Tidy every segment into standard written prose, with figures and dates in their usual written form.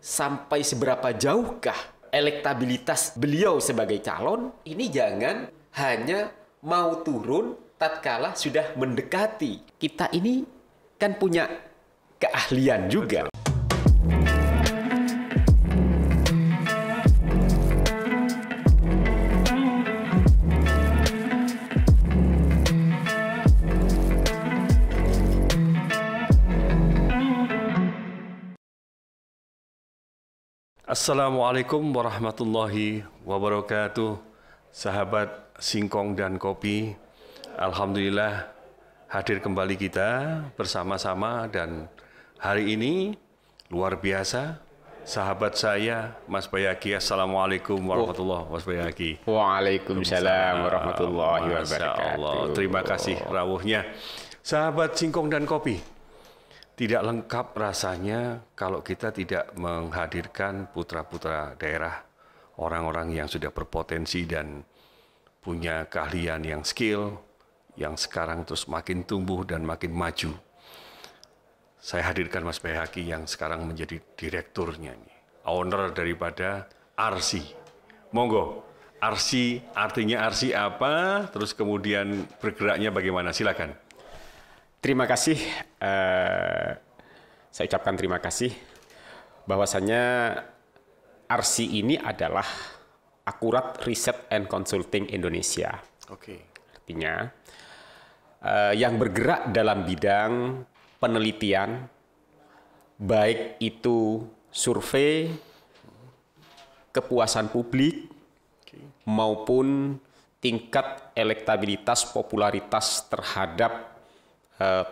sampai seberapa jauhkah elektabilitas beliau sebagai calon, ini jangan hanya mau turun tatkala sudah mendekati. Kita ini kan punya keahlian juga. Assalamualaikum warahmatullahi wabarakatuh, sahabat Singkong dan Kopi. Alhamdulillah hadir kembali kita bersama-sama, dan hari ini luar biasa. Sahabat saya Mas Bayaki, Assalamualaikum warahmatullahi wabarakatuh. Mas Bayaki. Waalaikumsalam warahmatullahi wabarakatuh. Allah, terima kasih rawuhnya. Sahabat Singkong dan Kopi, tidak lengkap rasanya kalau kita tidak menghadirkan putra-putra daerah, orang-orang yang sudah berpotensi dan punya keahlian yang skill, yang sekarang terus makin tumbuh dan makin maju. Saya hadirkan Mas Bayaki yang sekarang menjadi direkturnya, owner daripada RC. Monggo, RC artinya RC apa, terus kemudian bergeraknya bagaimana, silakan. Terima kasih, saya ucapkan terima kasih bahwasannya RC ini adalah Akurat Research and Consulting Indonesia. Oke. Artinya yang bergerak dalam bidang penelitian, baik itu survei, kepuasan publik, maupun tingkat elektabilitas, popularitas terhadap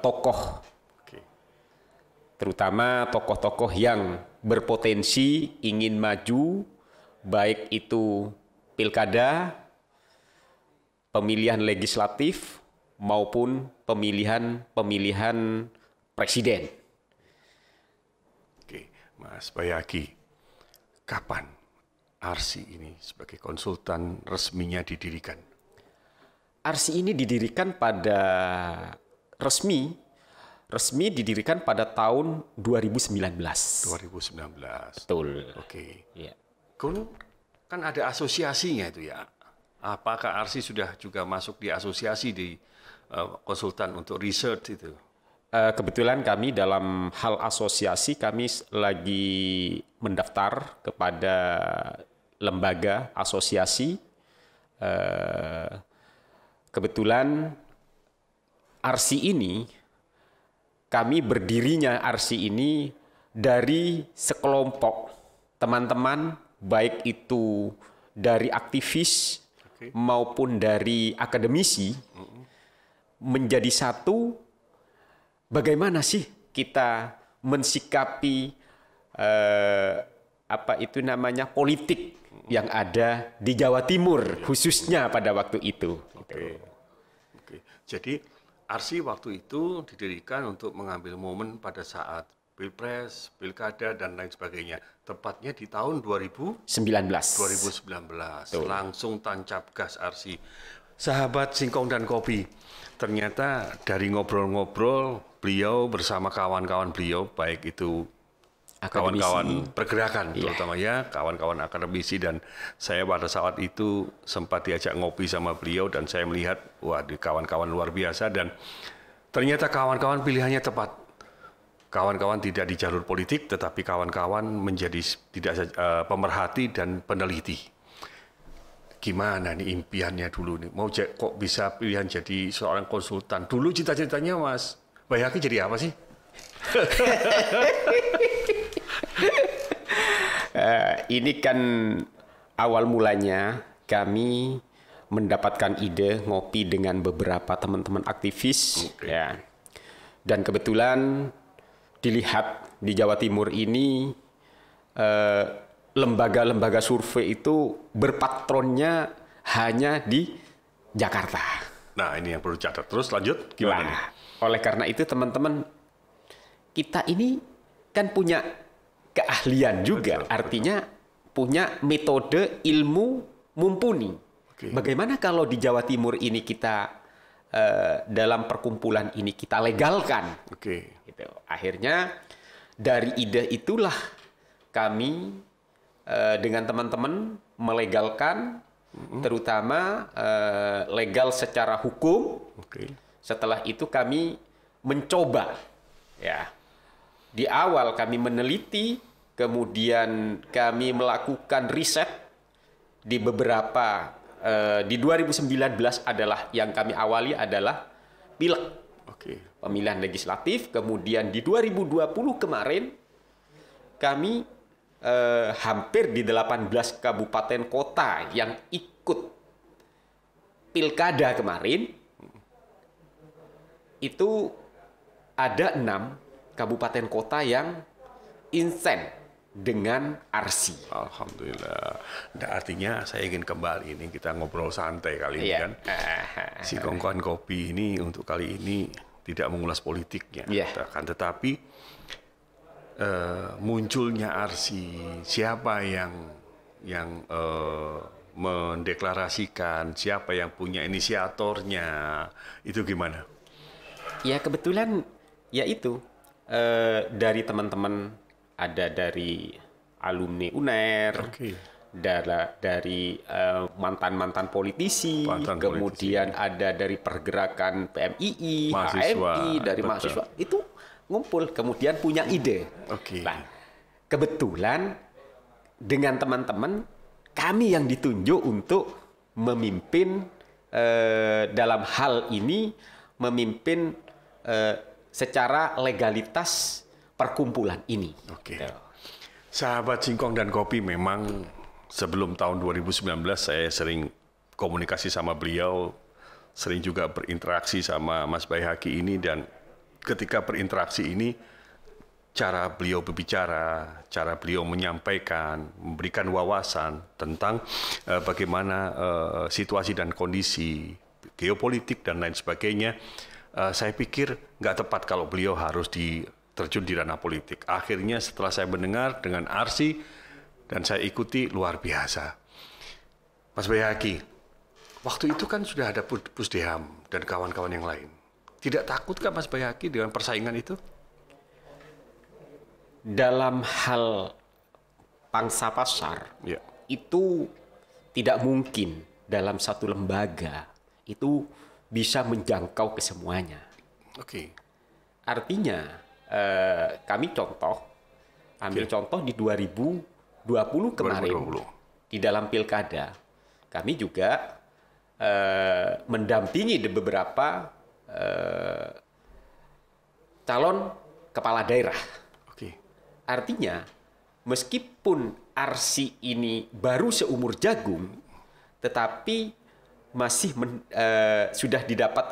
tokoh, terutama tokoh-tokoh yang berpotensi ingin maju, baik itu pilkada, pemilihan legislatif, maupun pemilihan presiden. Oke, Mas Bayaki, kapan RC ini sebagai konsultan resminya didirikan? RC ini didirikan pada resmi didirikan pada tahun 2019. 2019. Betul. Oke. Ya. Kan ada asosiasinya itu ya. Apakah RC sudah juga masuk di asosiasi di konsultan untuk research itu? Kebetulan kami dalam hal asosiasi kami lagi mendaftar kepada lembaga asosiasi. Kebetulan RC ini, kami berdirinya RC ini dari sekelompok teman-teman, baik itu dari aktivis maupun dari akademisi, menjadi satu. Bagaimana sih kita mensikapi politik yang ada di Jawa Timur, khususnya pada waktu itu. Oke. Jadi RC waktu itu didirikan untuk mengambil momen pada saat Pilpres, Pilkada, dan lain sebagainya. Tepatnya di tahun 2019. Langsung tancap gas RC. Sahabat Singkong dan Kopi, ternyata dari ngobrol-ngobrol beliau bersama kawan-kawan beliau, baik itu kawan-kawan pergerakan, terutama ya, kawan-kawan akademisi, dan saya pada saat itu sempat diajak ngopi sama beliau, dan saya melihat, wah, di kawan-kawan luar biasa, dan ternyata kawan-kawan pilihannya tepat. Kawan-kawan tidak di jalur politik, tetapi kawan-kawan menjadi tidak pemerhati dan peneliti. Gimana nih impiannya dulu nih? Mau kok bisa pilihan jadi seorang konsultan? Dulu cita-citanya Mas Bayaki jadi apa sih? Ini kan awal mulanya kami mendapatkan ide ngopi dengan beberapa teman-teman aktivis, ya. Dan kebetulan dilihat di Jawa Timur ini lembaga-lembaga survei itu berpatronnya hanya di Jakarta. Nah, ini yang perlu catat. Terus lanjut gimana nih? Oleh karena itu teman-teman, kita ini kan punya keahlian juga, artinya punya metode ilmu mumpuni. Bagaimana kalau di Jawa Timur ini kita dalam perkumpulan ini kita legalkan? Gitu. Akhirnya dari ide itulah kami dengan teman-teman melegalkan, terutama legal secara hukum. Setelah itu kami mencoba, ya, di awal kami meneliti, kemudian kami melakukan riset di beberapa, di 2019 adalah yang kami awali adalah pileg, pemilihan legislatif. Kemudian di 2020 kemarin kami hampir di 18 kabupaten kota yang ikut pilkada kemarin, itu ada 6 kabupaten kota yang insen dengan ARSI. Alhamdulillah. Nah, artinya saya ingin kembali ini, kita ngobrol santai kali ini kan. Singkong dan Kopi ini untuk kali ini tidak mengulas politiknya, tetapi munculnya ARSI, siapa yang mendeklarasikan, siapa yang punya inisiatornya, itu gimana? Ya kebetulan ya itu dari teman-teman, ada dari alumni UNER, dari mantan-mantan politisi, kemudian ada dari pergerakan PMII, HMI, dari mahasiswa, itu ngumpul, kemudian punya ide. Nah, kebetulan dengan teman-teman kami yang ditunjuk untuk memimpin dalam hal ini, memimpin secara legalitas perkumpulan ini. Sahabat Singkong dan Kopi, memang sebelum tahun 2019 saya sering komunikasi sama beliau, sering juga berinteraksi sama Mas Baihaqi ini, dan ketika berinteraksi ini, cara beliau berbicara, cara beliau menyampaikan, memberikan wawasan tentang bagaimana situasi dan kondisi geopolitik dan lain sebagainya, saya pikir nggak tepat kalau beliau harus terjun di ranah politik. Akhirnya setelah saya mendengar dengan ARSI dan saya ikuti, luar biasa. Mas Baihaqi, waktu itu kan sudah ada Pusdeham dan kawan-kawan yang lain. Tidak takutkah Mas Baihaqi dengan persaingan itu? Dalam hal pangsa pasar, itu tidak mungkin dalam satu lembaga itu bisa menjangkau ke semuanya. Artinya, kami ambil contoh di 2020 kemarin, di dalam pilkada, kami juga mendampingi beberapa calon kepala daerah. Artinya, meskipun ARSI ini baru seumur jagung, tetapi masih sudah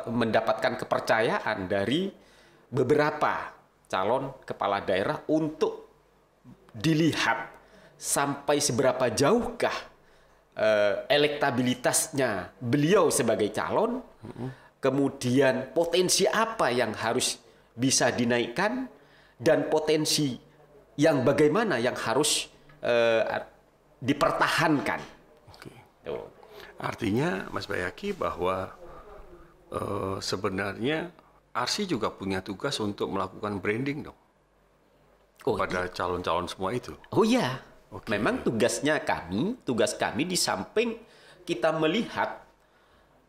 mendapatkan kepercayaan dari beberapa calon kepala daerah untuk dilihat sampai seberapa jauhkah elektabilitasnya beliau sebagai calon, kemudian potensi apa yang harus bisa dinaikkan, dan potensi yang bagaimana yang harus dipertahankan. Artinya Mas Baihaqi bahwa sebenarnya ARSI juga punya tugas untuk melakukan branding dong kepada calon-calon semua itu. Memang tugas kami di samping kita melihat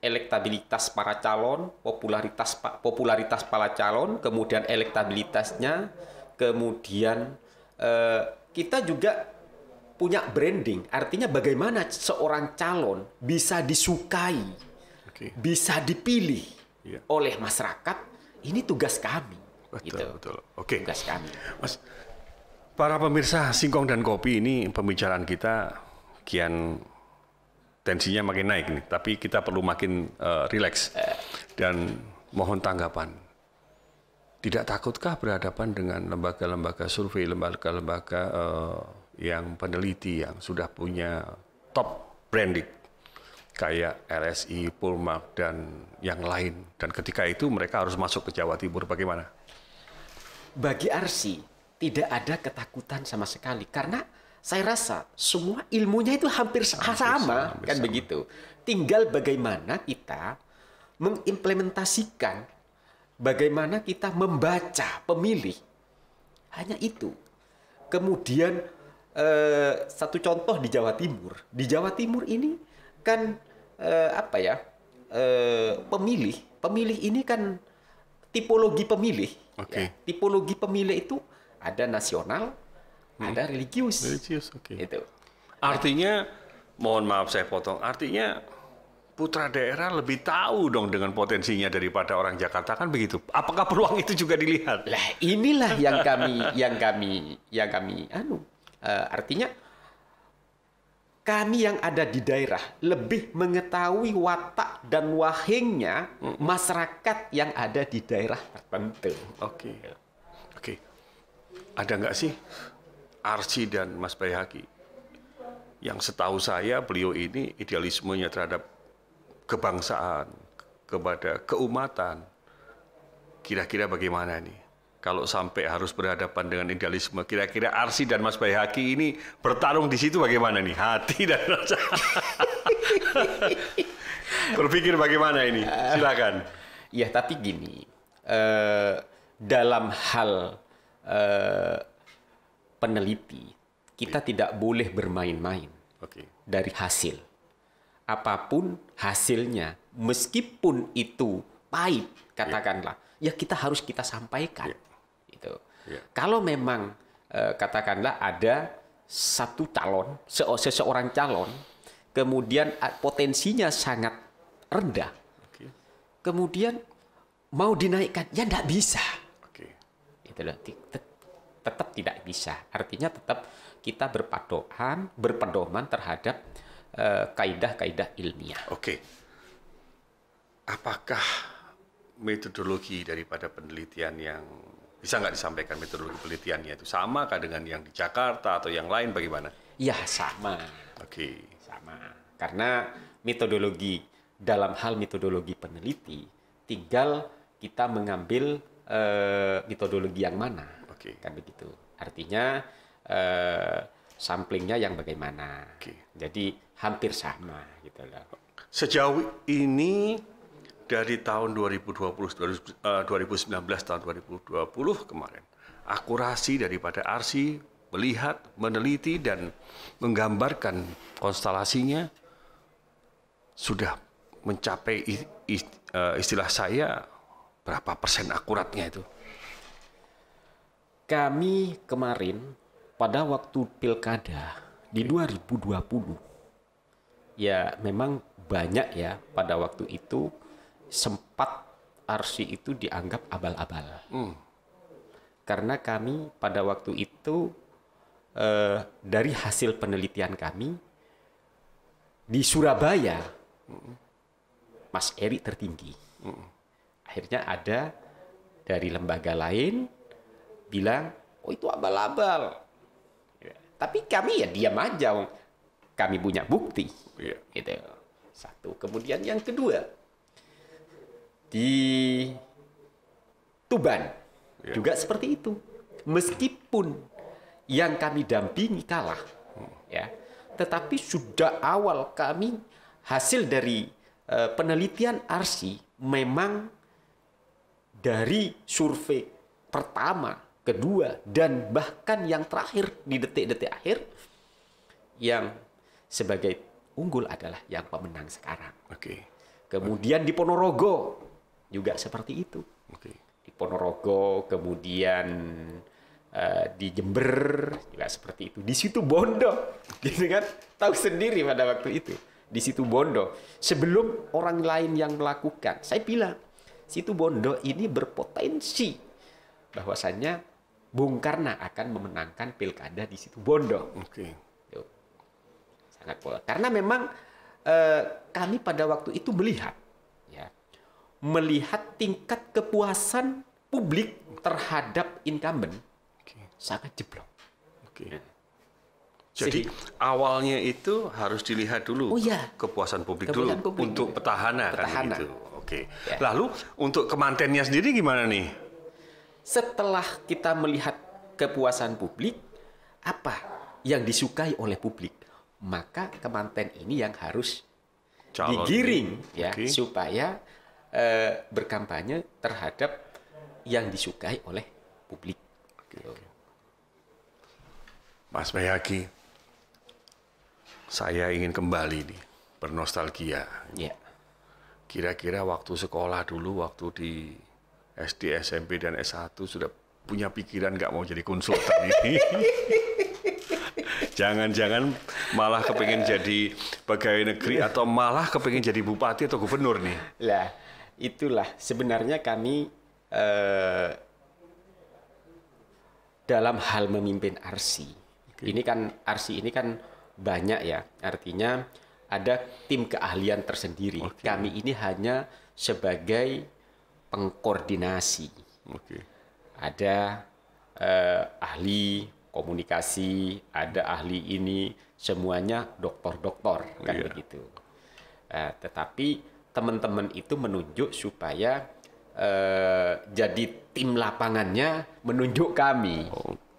elektabilitas para calon, popularitas para calon, kemudian elektabilitasnya, kemudian kita juga punya branding, artinya bagaimana seorang calon bisa disukai, bisa dipilih oleh masyarakat. Ini tugas kami. Betul. Tugas kami. Mas, para pemirsa Singkong dan Kopi, ini pembicaraan kita kian tensinya makin naik nih, tapi kita perlu makin rileks dan mohon tanggapan. Tidak takutkah berhadapan dengan lembaga-lembaga survei, lembaga-lembaga yang peneliti yang sudah punya top branding kayak LSI, Polmark, dan yang lain, dan ketika itu mereka harus masuk ke Jawa Timur, bagaimana? Bagi ARSI tidak ada ketakutan sama sekali, karena saya rasa semua ilmunya itu hampir sama. Begitu. Tinggal bagaimana kita mengimplementasikan, bagaimana kita membaca pemilih, hanya itu. Kemudian satu contoh di Jawa Timur. Di Jawa Timur ini kan pemilih ini kan tipologi pemilih. Oke. Ya. Tipologi pemilih itu ada nasional, ada religius. Religius, oke. Itu. Artinya, mohon maaf saya potong, artinya putra daerah lebih tahu dong dengan potensinya daripada orang Jakarta, kan begitu? Apakah peluang itu juga dilihat? Lah inilah artinya kami yang ada di daerah lebih mengetahui watak dan wahingnya masyarakat yang ada di daerah tertentu. Oke. Ada nggak sih Arsy dan Mas Baihaqi? Yang setahu saya beliau ini idealismenya terhadap kebangsaan, kepada keumatan. Kira-kira bagaimana nih? Kalau sampai harus berhadapan dengan idealisme, kira-kira Arsy dan Mas Baihaqi ini bertarung di situ bagaimana nih? Hati dan rasa. Berpikir bagaimana ini? Silakan. Ya, tapi gini, dalam hal peneliti, kita tidak boleh bermain-main dari hasil. Apapun hasilnya, meskipun itu pahit, katakanlah, ya kita harus kita sampaikan. Gitu. Kalau memang katakanlah ada satu calon, seseorang calon, kemudian potensinya sangat rendah, kemudian mau dinaikkan, ya tidak bisa. Tetap tidak bisa. Artinya tetap kita berpedoman terhadap kaidah-kaidah ilmiah. Oke. Apakah metodologi daripada penelitian yang bisa nggak disampaikan metodologi penelitiannya itu sama kah dengan yang di Jakarta atau yang lain bagaimana? Ya sama. Oke. Sama. Karena dalam hal metodologi peneliti, tinggal kita mengambil metodologi yang mana. Kan begitu. Artinya samplingnya yang bagaimana. Jadi hampir sama gitu loh. Sejauh ini dari tahun 2019 tahun 2020 kemarin, akurasi daripada Arsy melihat, meneliti dan menggambarkan konstelasinya sudah mencapai istilah saya berapa persen akuratnya itu? Kami kemarin pada waktu pilkada di 2020, ya memang banyak ya pada waktu itu sempat Arsy itu dianggap abal-abal. Karena kami pada waktu itu dari hasil penelitian kami di Surabaya, Mas Eri tertinggi. Akhirnya ada dari lembaga lain bilang, oh itu abal-abal. Tapi kami ya diam aja, kami punya bukti. Gitu. Satu. Kemudian yang kedua, di Tuban juga seperti itu. Meskipun yang kami dampingi kalah, ya, tetapi sudah awal kami hasil dari penelitian Arsy memang dari survei pertama, kedua, dan bahkan yang terakhir di detik-detik akhir, yang sebagai unggul adalah yang pemenang sekarang. Kemudian di Ponorogo juga seperti itu. Di Ponorogo, kemudian di Jember juga seperti itu. Di Situbondo, gitu kan? Tahu sendiri pada waktu itu. Di Situbondo, sebelum orang lain yang melakukan, saya bilang Situbondo ini berpotensi bahwasannya Bung Karno akan memenangkan pilkada di Situbondo. Sangat pola. Karena memang kami pada waktu itu melihat tingkat kepuasan publik terhadap incumbent sangat jeblok. Jadi awalnya itu harus dilihat dulu kepuasan publik dulu untuk petahana. Kan gitu. Ya. Lalu untuk kemantennya sendiri gimana nih? Setelah kita melihat kepuasan publik, apa yang disukai oleh publik, maka kemanten ini yang harus digiring supaya berkampanye terhadap yang disukai oleh publik. Mas Bayhaki, saya ingin kembali nih, bernostalgia. Ya. Kira-kira waktu sekolah dulu, waktu di SD, SMP, dan S1 sudah punya pikiran nggak mau jadi konsultan ini? Jangan-jangan malah kepengen jadi pegawai negeri atau malah kepengen jadi bupati atau gubernur nih? Lah, itulah sebenarnya kami dalam hal memimpin ARSI. Ini kan ARSI ini kan banyak ya, artinya ada tim keahlian tersendiri. Kami ini hanya sebagai pengkoordinasi. Ada ahli komunikasi, ada ahli ini, semuanya doktor-doktor kan begitu. Tetapi teman-teman itu menunjuk supaya jadi tim lapangannya menunjuk kami.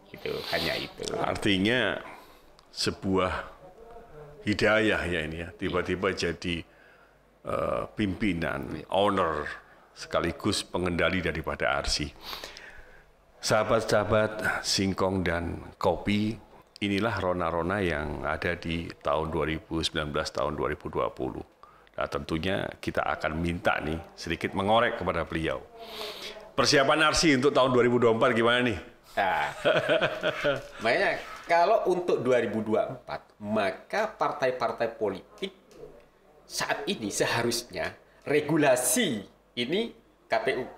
Itu hanya itu. Artinya sebuah hidayah ya ini ya, tiba-tiba jadi pimpinan, owner sekaligus pengendali daripada ARSI. Sahabat-sahabat Singkong dan Kopi, inilah rona-rona yang ada di tahun 2019, tahun 2020. Nah, tentunya kita akan minta nih sedikit mengorek kepada beliau. Persiapan ARSI untuk tahun 2024 gimana nih? Nah, makanya kalau untuk 2024, maka partai-partai politik saat ini seharusnya regulasi ini KPU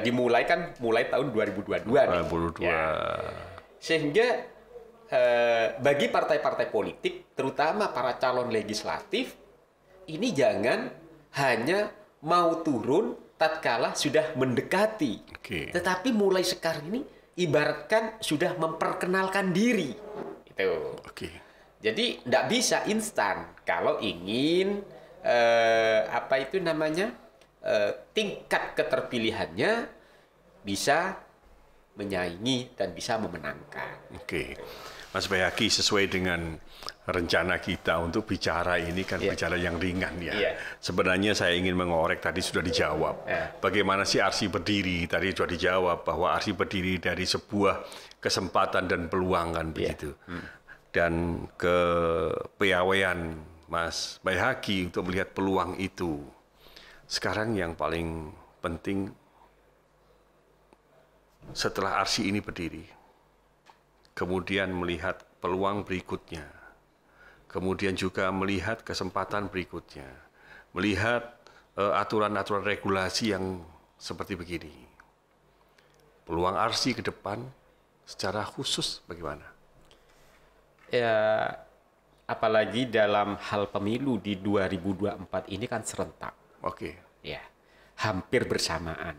dimulai tahun 2022 nih. 2022. Ya. Sehingga bagi partai-partai politik, terutama para calon legislatif, ini jangan hanya mau turun tatkala sudah mendekati. Tetapi mulai sekarang ini ibaratkan sudah memperkenalkan diri. Itu. Jadi tidak bisa instan kalau ingin tingkat keterpilihannya bisa menyaingi dan bisa memenangkan. Mas Bayhaki, sesuai dengan rencana kita untuk bicara ini kan bicara yang ringan ya. Sebenarnya saya ingin mengorek, tadi sudah dijawab. Bagaimana sih ARSI berdiri? Tadi sudah dijawab bahwa ARSI berdiri dari sebuah kesempatan dan peluang kan begitu. Dan kepiawaian Mas Bayhaki untuk melihat peluang itu. Sekarang yang paling penting setelah ARSI ini berdiri, kemudian melihat peluang berikutnya, kemudian juga melihat kesempatan berikutnya, melihat aturan-aturan regulasi yang seperti begini. Peluang ARSI ke depan secara khusus bagaimana? Ya, apalagi dalam hal pemilu di 2024 ini kan serentak. Ya, hampir bersamaan.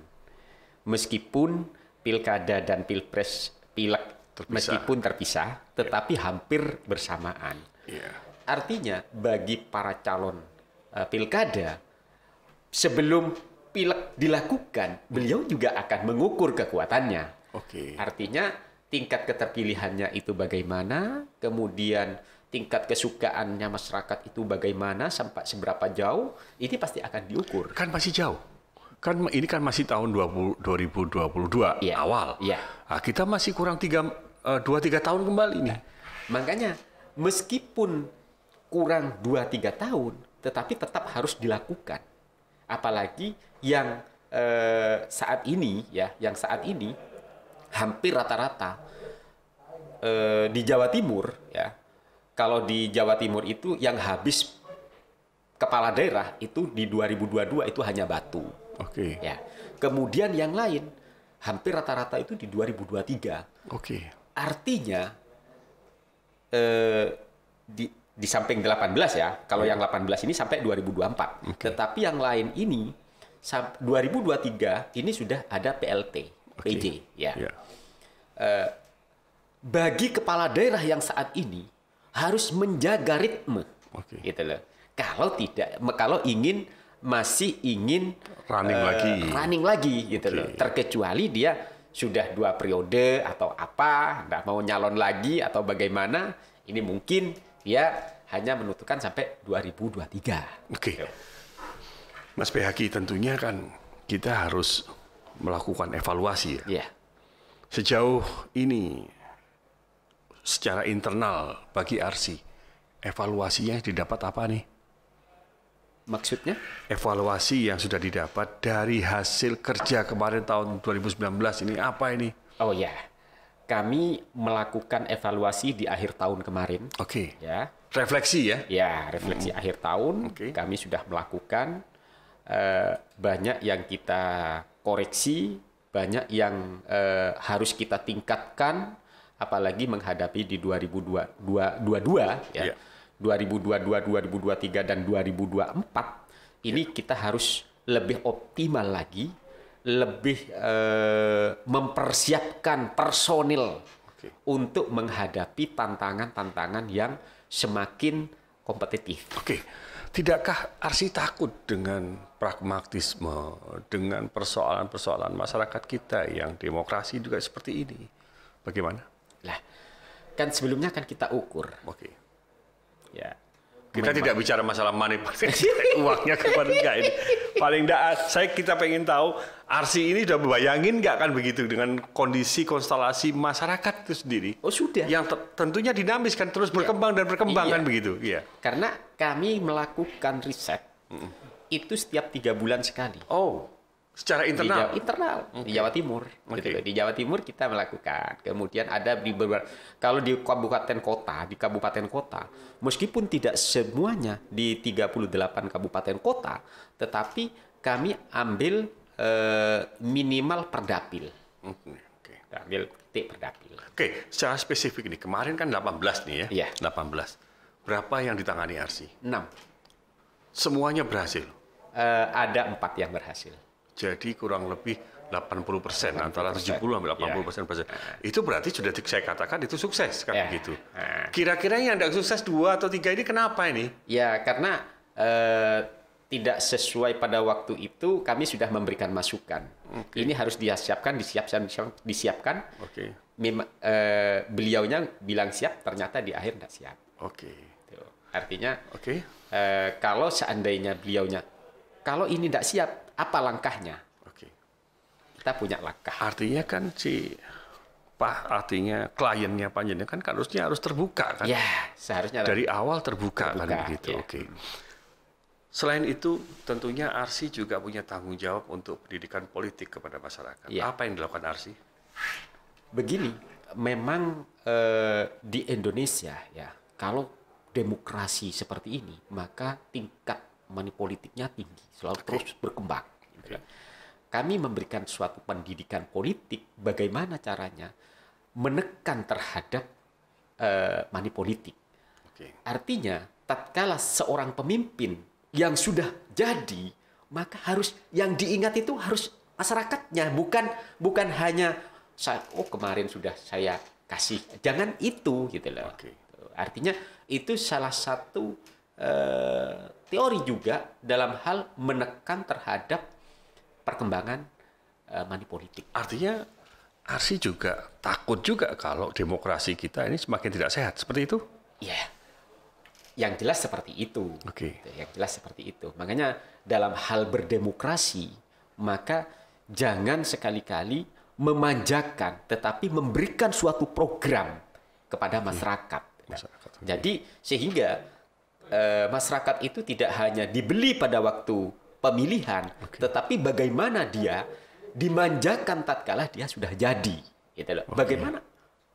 Meskipun pilkada dan pilpres, meskipun terpisah, tetapi hampir bersamaan. Artinya bagi para calon pilkada, sebelum pilek dilakukan, beliau juga akan mengukur kekuatannya. Artinya tingkat keterpilihannya itu bagaimana, kemudian tingkat kesukaannya masyarakat itu bagaimana, sampai seberapa jauh, ini pasti akan diukur. Kan masih jauh. Kan ini kan masih tahun 2022 awal. Nah, kita masih kurang 2-3 tahun kembali nih. Makanya meskipun kurang 2-3 tahun, tetapi tetap harus dilakukan. Apalagi yang saat ini hampir rata-rata di Jawa Timur ya. Kalau di Jawa Timur itu yang habis kepala daerah itu di 2022 itu hanya Batu. Ya. Kemudian yang lain hampir rata-rata itu di 2023. Artinya di samping 18 ya. Kalau yang 18 ini sampai 2024. Tetapi yang lain ini 2023 ini sudah ada PLT, PJ ya. Bagi kepala daerah yang saat ini harus menjaga ritme, gitu loh. Kalau masih ingin running lagi, gitu loh. Terkecuali dia sudah 2 periode atau apa, nggak mau nyalon lagi atau bagaimana, ini mungkin dia hanya menentukan sampai 2023. Mas Bayhaki, tentunya kan kita harus melakukan evaluasi ya. Sejauh ini secara internal bagi Arsi, evaluasinya didapat apa nih? Maksudnya? Evaluasi yang sudah didapat dari hasil kerja kemarin tahun 2019 ini apa ini? Oh ya, kami melakukan evaluasi di akhir tahun kemarin. Oke. Ya. Refleksi ya? Ya, refleksi akhir tahun. Kami sudah melakukan banyak yang kita koreksi, banyak yang harus kita tingkatkan, apalagi menghadapi di 2022 ya. 2022, 2023 dan 2024 ini kita harus lebih optimal lagi, lebih mempersiapkan personil untuk menghadapi tantangan-tantangan yang semakin kompetitif. Oke. Tidakkah Arsi takut dengan pragmatisme, dengan persoalan-persoalan masyarakat kita yang demokrasi juga seperti ini? Bagaimana? Lah, kan sebelumnya kan kita ukur. Oke. Ya. Kita tidak bicara masalah manipulasi uangnya kepada enggak ini. Paling enggak, kita pengen tahu Arsi ini sudah bayangin nggak kan begitu dengan kondisi konstelasi masyarakat itu sendiri. Oh sudah. Yang tentunya dinamis kan terus berkembang dan berkembang kan begitu. Iya. Karena kami melakukan riset itu setiap 3 bulan sekali. Oh, secara internal. Di Jawa Timur. Gitu. Di Jawa Timur kita melakukan. Kemudian ada di beberapa, kalau di kabupaten kota, meskipun tidak semuanya di 38 kabupaten kota, tetapi kami ambil minimal per dapil. Ambil titik per dapil. Oke, secara spesifik nih, kemarin kan 18 nih ya. Iya. 18. Berapa yang ditangani Arsi? 6. Semuanya berhasil? Ada 4 yang berhasil. Jadi kurang lebih 80%, antara 70 sampai 80% berhasil. Itu berarti sudah saya katakan itu sukses kan begitu. Kira-kira yang tidak sukses 2 atau 3 ini kenapa ini? Ya karena tidak sesuai pada waktu itu kami sudah memberikan masukan. Ini harus disiapkan. Beliaunya bilang siap, ternyata di akhir tidak siap. Artinya kalau seandainya beliaunya kalau ini tidak siap, apa langkahnya? Kita punya langkah. Artinya kan artinya kliennya panjenengan kan harusnya harus terbuka kan? Ya, seharusnya dari awal terbuka kan begitu. Ya. Selain itu, tentunya Arsi juga punya tanggung jawab untuk pendidikan politik kepada masyarakat. Ya. Apa yang dilakukan Arsi? Begini, memang di Indonesia ya, kalau demokrasi seperti ini, maka tingkat money politiknya tinggi, selalu terus berkembang. Kami memberikan suatu pendidikan politik, bagaimana caranya menekan terhadap money politik. Artinya, tatkala seorang pemimpin yang sudah jadi, maka harus yang diingat itu harus masyarakatnya, bukan hanya kemarin sudah saya kasih, jangan itu gitu loh. Artinya itu salah satu teori juga dalam hal menekan terhadap perkembangan money politik. Artinya Arsi juga takut juga kalau demokrasi kita ini semakin tidak sehat, seperti itu? Iya, yang jelas seperti itu. Yang jelas seperti itu. Makanya dalam hal berdemokrasi, maka jangan sekali-kali memanjakan, tetapi memberikan suatu program kepada masyarakat. Jadi sehingga masyarakat itu tidak hanya dibeli pada waktu pemilihan, tetapi bagaimana dia dimanjakan tatkala dia sudah jadi, gitu loh. Bagaimana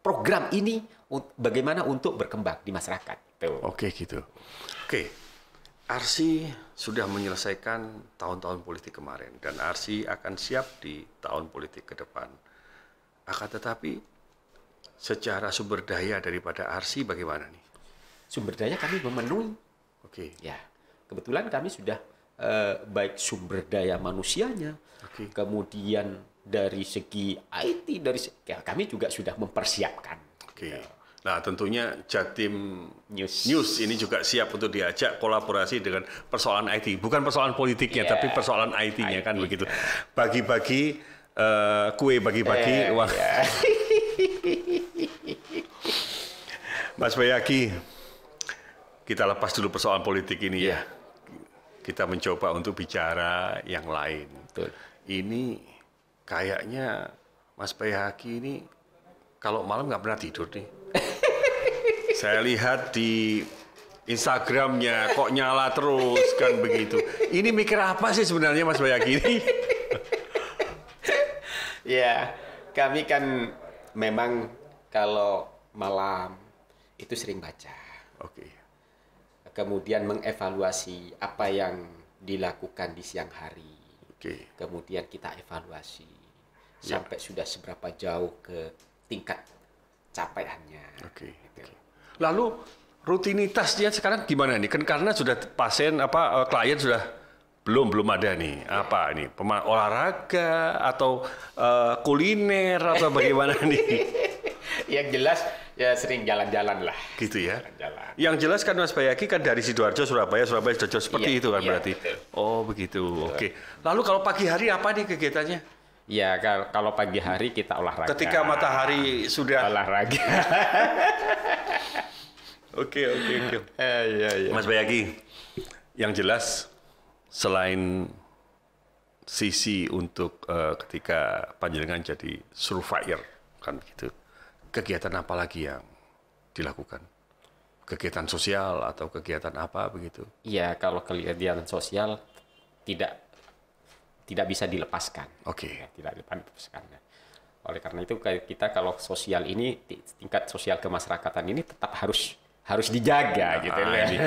program ini, bagaimana untuk berkembang di masyarakat. Gitu. Arsi sudah menyelesaikan tahun-tahun politik kemarin dan Arsi akan siap di tahun politik ke depan. Akan tetapi secara sumber daya daripada Arsi bagaimana nih? Sumber daya kami memenuhi. Ya, kebetulan kami sudah baik sumber daya manusianya, kemudian dari segi IT, kami juga sudah mempersiapkan. Nah, tentunya Jatim News ini juga siap untuk diajak kolaborasi dengan persoalan IT, bukan persoalan politiknya, tapi persoalan IT-nya kan begitu. Bagi-bagi kue, bagi-bagi uang. Mas Bayaki, kita lepas dulu persoalan politik ini ya. Kita mencoba untuk bicara yang lain. Ini kayaknya Mas Bayaki ini kalau malam nggak pernah tidur nih. Saya lihat di Instagramnya kok nyala terus kan begitu. Ini mikir apa sih sebenarnya Mas Bayaki ini? Ya, kami kan memang kalau malam itu sering baca. Oke. Kemudian mengevaluasi apa yang dilakukan di siang hari. Oke. Kemudian kita evaluasi sampai sudah seberapa jauh ke tingkat capaiannya. Oke. Gitu. Lalu rutinitasnya sekarang gimana nih? Kan karena sudah klien sudah belum ada nih. Apa ini? Olahraga atau kuliner atau bagaimana nih? Yang jelas ya sering jalan-jalan lah. Gitu ya. Jalan. Yang jelas kan Mas Bayaki kan dari Sidoarjo, Surabaya, Sidoarjo seperti itu kan berarti. Betul. Oh begitu. Oke. Lalu kalau pagi hari apa nih kegiatannya? Ya kalau pagi hari kita olahraga. Ketika matahari sudah olahraga. Oke. Iya. Mas Bayaki, yang jelas selain sisi untuk ketika panjenengan jadi surveyor kan gitu, kegiatan apa lagi yang dilakukan? Kegiatan sosial atau kegiatan apa begitu? Iya, kalau kegiatan sosial tidak bisa dilepaskan. Oke. Ya, tidak dilepaskan. Oleh karena itu kita kalau sosial ini tingkat sosial kemasyarakatan ini tetap harus dijaga gitu ya. Ini,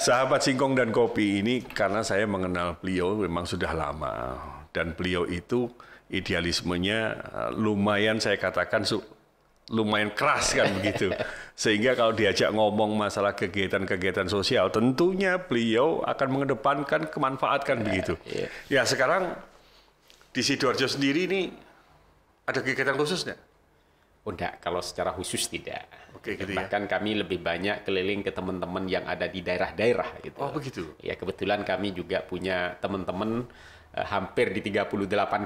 sahabat Singkong dan Kopi ini karena saya mengenal beliau memang sudah lama dan beliau itu idealismenya lumayan saya katakan lumayan keras kan begitu. Sehingga kalau diajak ngomong masalah kegiatan-kegiatan sosial tentunya beliau akan mengedepankan kemanfaatkan begitu. Ya sekarang di Sidoarjo sendiri ini ada kegiatan khusus nggak? Oh enggak, kalau secara khusus tidak. Oke, gitu bahkan kami lebih banyak keliling ke teman-teman yang ada di daerah-daerah gitu. Oh begitu. Ya kebetulan kami juga punya teman-teman hampir di 38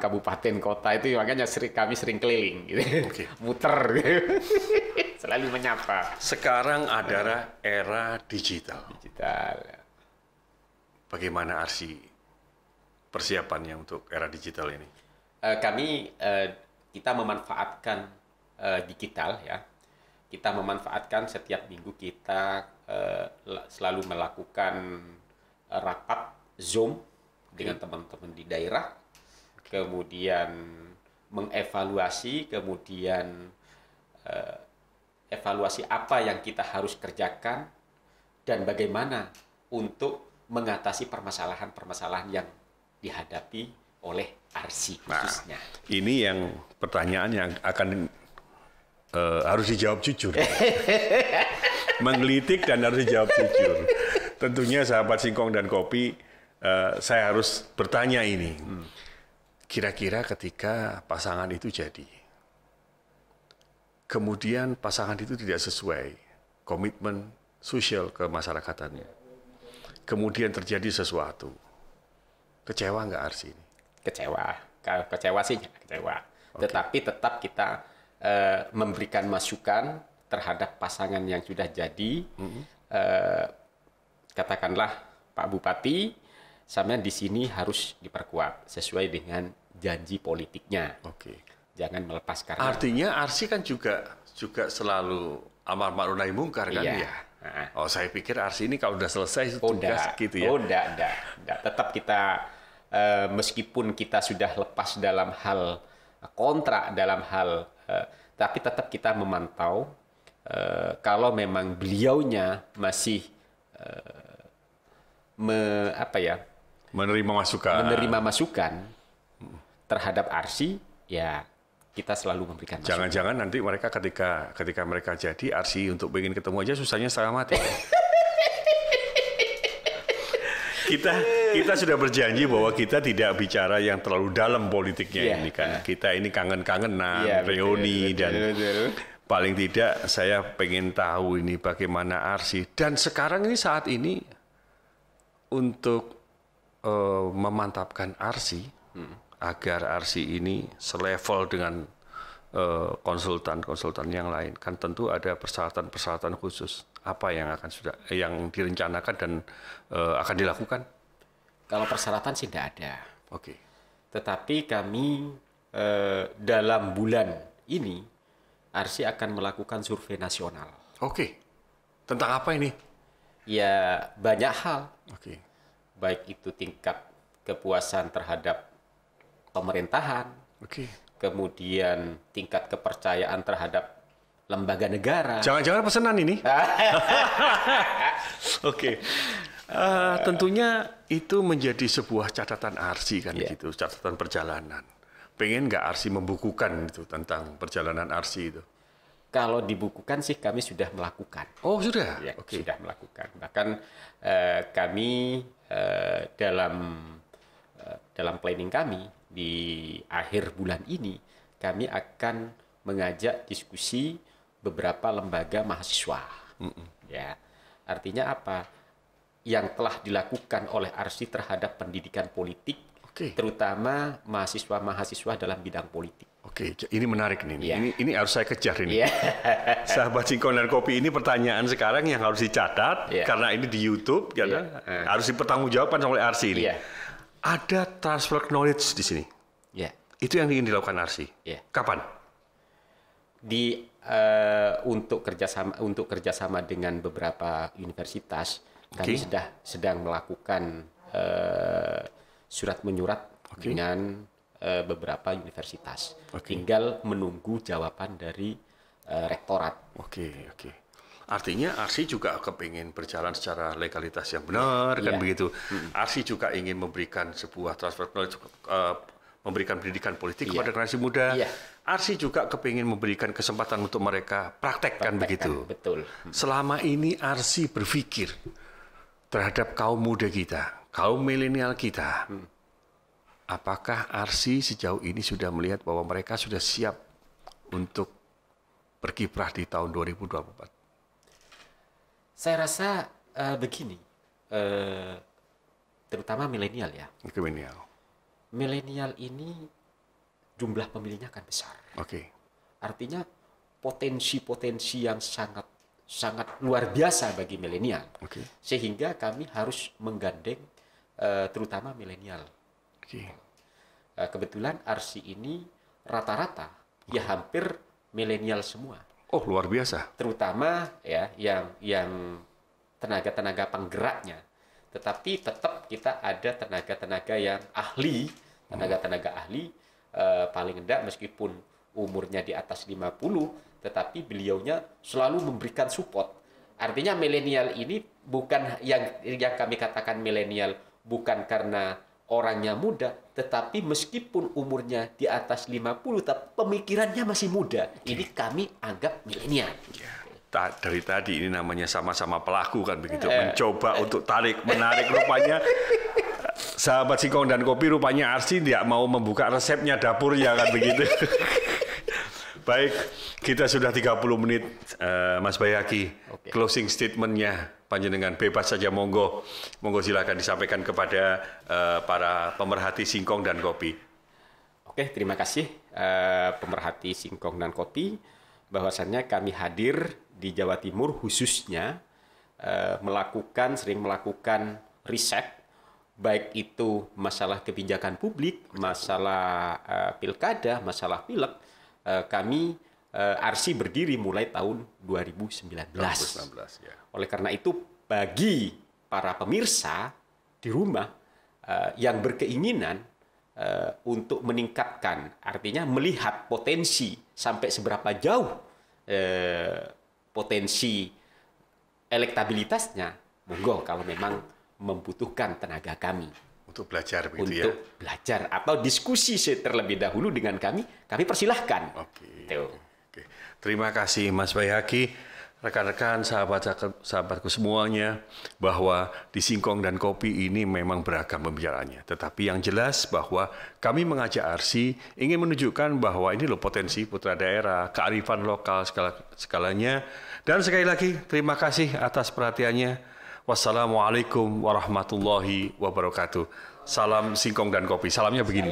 kabupaten kota itu, makanya kami sering keliling gitu. Oke. Muter gitu. Selalu menyapa. Sekarang adalah era digital. Bagaimana Arsi persiapannya untuk era digital ini? Kita memanfaatkan digital ya. Kita memanfaatkan setiap minggu kita selalu melakukan rapat Zoom dengan teman-teman di daerah, kemudian mengevaluasi, kemudian evaluasi apa yang kita harus kerjakan dan bagaimana untuk mengatasi permasalahan-permasalahan yang dihadapi oleh Arsi khususnya. Nah, ini yang pertanyaan yang akan harus dijawab jujur. Menggelitik dan harus dijawab jujur. Tentunya sahabat Singkong dan Kopi, saya harus bertanya ini. Kira-kira ketika pasangan itu jadi, kemudian pasangan itu tidak sesuai komitmen sosial kemasyarakatannya, kemudian terjadi sesuatu, kecewa nggak Arsi ini? Kecewa sih kecewa. Okay. Tetapi tetap kita memberikan masukan terhadap pasangan yang sudah jadi. Katakanlah Pak Bupati, sampean di sini harus diperkuat sesuai dengan janji politiknya. Oke. Jangan melepas karena. Artinya Arsi kan juga selalu amar ma'ruf nahi mungkar kan iya. ya. Oh saya pikir Arsi ini kalau udah selesai tugas gitu ya. Enggak. Tetap kita meskipun kita sudah lepas dalam hal kontrak, dalam hal tapi tetap kita memantau kalau memang beliaunya masih menerima masukan terhadap Arsi, ya kita selalu memberikan masukan. Jangan-jangan nanti mereka ketika mereka jadi Arsi untuk pengen ketemu aja susahnya setengah mati. Kita sudah berjanji bahwa kita tidak bicara yang terlalu dalam politiknya ini kan. Kita ini kangen-kangenan, reuni dan paling tidak saya pengen tahu ini bagaimana Arsi dan sekarang ini saat ini untuk memantapkan Arsi agar Arsi ini selevel dengan konsultan yang lain kan tentu ada persyaratan khusus. Apa yang yang direncanakan dan akan dilakukan? Kalau persyaratan sih tidak ada. Oke. Tetapi kami dalam bulan ini Arsi akan melakukan survei nasional. Oke. Tentang apa ini? Ya banyak hal. Oke. Baik itu tingkat kepuasan terhadap pemerintahan, kemudian tingkat kepercayaan terhadap lembaga negara. Jangan-jangan pesanan ini? Oke. Tentunya itu menjadi sebuah catatan ARSI kan gitu, catatan perjalanan. Pengen nggak ARSI membukukan itu tentang perjalanan ARSI itu? Kalau dibukukan sih kami sudah melakukan. Oh sudah? Ya, sudah melakukan. Bahkan kami dalam planning kami di akhir bulan ini kami akan mengajak diskusi beberapa lembaga mahasiswa. Ya, artinya apa? Yang telah dilakukan oleh ARSI terhadap pendidikan politik, terutama mahasiswa-mahasiswa dalam bidang politik. Oke, ini menarik nih. Ini harus saya kejar ini. Sahabat Singkong dan Kopi, ini pertanyaan sekarang yang harus dicatat karena ini di YouTube, harus dipertanggungjawabkan oleh ARSI ini. Ada transfer knowledge di sini. Itu yang ingin dilakukan ARSI. Kapan? Untuk kerjasama dengan beberapa universitas, kami sedang melakukan surat menyurat dengan beberapa universitas. Tinggal menunggu jawaban dari rektorat. Artinya ARSI juga kepingin berjalan secara legalitas yang benar, kan begitu. ARSI juga ingin memberikan sebuah transfer knowledge, memberikan pendidikan politik kepada generasi muda. ARSI juga kepingin memberikan kesempatan untuk mereka praktekkan begitu. Betul. Selama ini ARSI berpikir terhadap kaum muda kita, kaum milenial kita. Apakah ARSI sejauh ini sudah melihat bahwa mereka sudah siap untuk berkiprah di tahun 2024? Saya rasa begini, terutama milenial ya. Milenial ini jumlah pemilihnya akan besar. Artinya potensi-potensi yang sangat luar biasa bagi milenial. Sehingga kami harus menggandeng terutama milenial. Kebetulan ARSI ini rata-rata ya hampir milenial semua. Oh, luar biasa. Terutama ya yang tenaga-tenaga penggeraknya. Tetapi tetap kita ada tenaga-tenaga yang ahli, paling enggak meskipun umurnya di atas 50, tetapi beliaunya selalu memberikan support. Artinya milenial ini bukan yang kami katakan milenial bukan karena orangnya muda, tetapi meskipun umurnya di atas 50, tapi pemikirannya masih muda. Ini kami anggap milenial. Dari tadi ini namanya sama-sama pelaku kan begitu, mencoba untuk menarik rupanya. Sahabat Singkong dan Kopi, rupanya ARSI tidak mau membuka resepnya dapurnya kan begitu. Baik, kita sudah 30 menit, Mas Bayhaqi. Closing statementnya, panjenengan bebas saja, monggo silakan disampaikan kepada para pemerhati Singkong dan Kopi. Terima kasih pemerhati Singkong dan Kopi, bahwasannya kami hadir di Jawa Timur khususnya sering melakukan riset, baik itu masalah kebijakan publik, masalah pilkada, masalah pileg. Kami ARSI berdiri mulai tahun 2019. Oleh karena itu, bagi para pemirsa di rumah yang berkeinginan untuk meningkatkan, artinya melihat potensi sampai seberapa jauh potensi elektabilitasnya, monggo kalau memang membutuhkan tenaga kami. Untuk belajar begitu belajar atau diskusi terlebih dahulu dengan kami persilahkan. Terima kasih Mas Bayhaqi, rekan-rekan, sahabatku semuanya, bahwa di Singkong dan Kopi ini memang beragam pembicaraannya. Tetapi yang jelas bahwa kami mengajak ARSI ingin menunjukkan bahwa ini loh potensi putra daerah, kearifan lokal segalanya. Dan sekali lagi terima kasih atas perhatiannya. Wassalamualaikum warahmatullahi wabarakatuh. Salam Singkong dan Kopi. Salamnya begini.